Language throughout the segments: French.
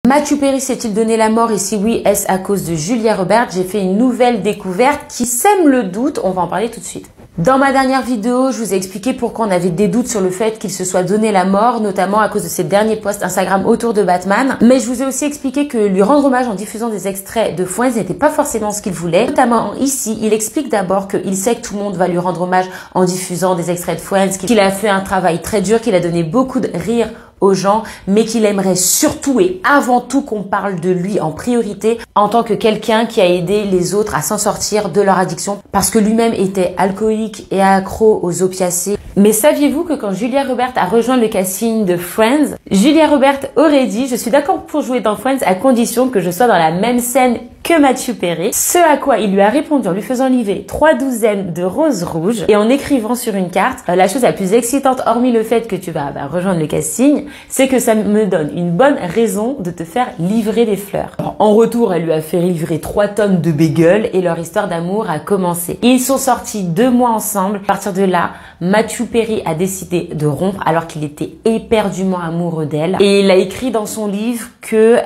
Matthew Perry s'est-il donné la mort et si oui, est-ce à cause de Julia Roberts? J'ai fait une nouvelle découverte qui sème le doute, on va en parler tout de suite. Dans ma dernière vidéo, je vous ai expliqué pourquoi on avait des doutes sur le fait qu'il se soit donné la mort, notamment à cause de ses derniers posts Instagram autour de Batman. Mais je vous ai aussi expliqué que lui rendre hommage en diffusant des extraits de Friends n'était pas forcément ce qu'il voulait. Notamment ici, il explique d'abord qu'il sait que tout le monde va lui rendre hommage en diffusant des extraits de Friends, qu'il a fait un travail très dur, qu'il a donné beaucoup de rire aux gens, mais qu'il aimerait surtout et avant tout qu'on parle de lui en priorité en tant que quelqu'un qui a aidé les autres à s'en sortir de leur addiction parce que lui-même était alcoolique et accro aux opiacés. Mais saviez-vous que quand Julia Roberts a rejoint le casting de Friends, Julia Roberts aurait dit « Je suis d'accord pour jouer dans Friends à condition que je sois dans la même scène que Matthew Perry », ce à quoi il lui a répondu en lui faisant livrer 3 douzaines de roses rouges et en écrivant sur une carte « La chose la plus excitante, hormis le fait que tu vas rejoindre le casting, c'est que ça me donne une bonne raison de te faire livrer des fleurs. » En retour, elle lui a fait livrer 3 tonnes de bagels et leur histoire d'amour a commencé. Ils sont sortis 2 mois ensemble. À partir de là, Matthew Perry a décidé de rompre alors qu'il était éperdument amoureux d'elle. Et il a écrit dans son livre que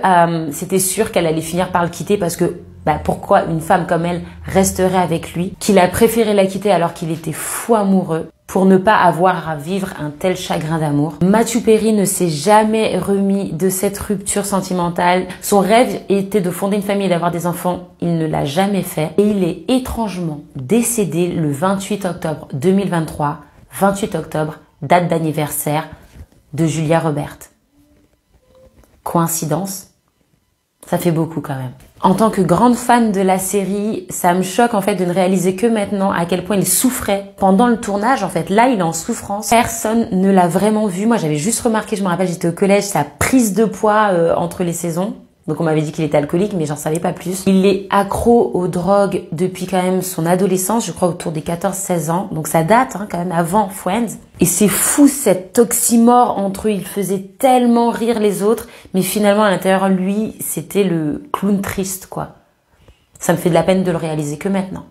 c'était sûr qu'elle allait finir par le quitter parce que pourquoi une femme comme elle resterait avec lui, qu'il a préféré la quitter alors qu'il était fou amoureux pour ne pas avoir à vivre un tel chagrin d'amour. Matthew Perry ne s'est jamais remis de cette rupture sentimentale. Son rêve était de fonder une famille et d'avoir des enfants. Il ne l'a jamais fait. Et il est étrangement décédé le 28 octobre 2023. 28 octobre, date d'anniversaire de Julia Roberts. Coïncidence? Ça fait beaucoup quand même. En tant que grande fan de la série, ça me choque en fait de ne réaliser que maintenant à quel point il souffrait pendant le tournage. En fait, là, il est en souffrance. Personne ne l'a vraiment vu. Moi, j'avais juste remarqué, je me rappelle, j'étais au collège, sa prise de poids entre les saisons. Donc on m'avait dit qu'il était alcoolique, mais j'en savais pas plus. Il est accro aux drogues depuis quand même son adolescence, je crois autour des 14-16 ans. Donc ça date quand même avant Friends. Et c'est fou cette oxymore entre eux. Il faisait tellement rire les autres, mais finalement à l'intérieur, lui, c'était le clown triste, quoi. Ça me fait de la peine de le réaliser que maintenant.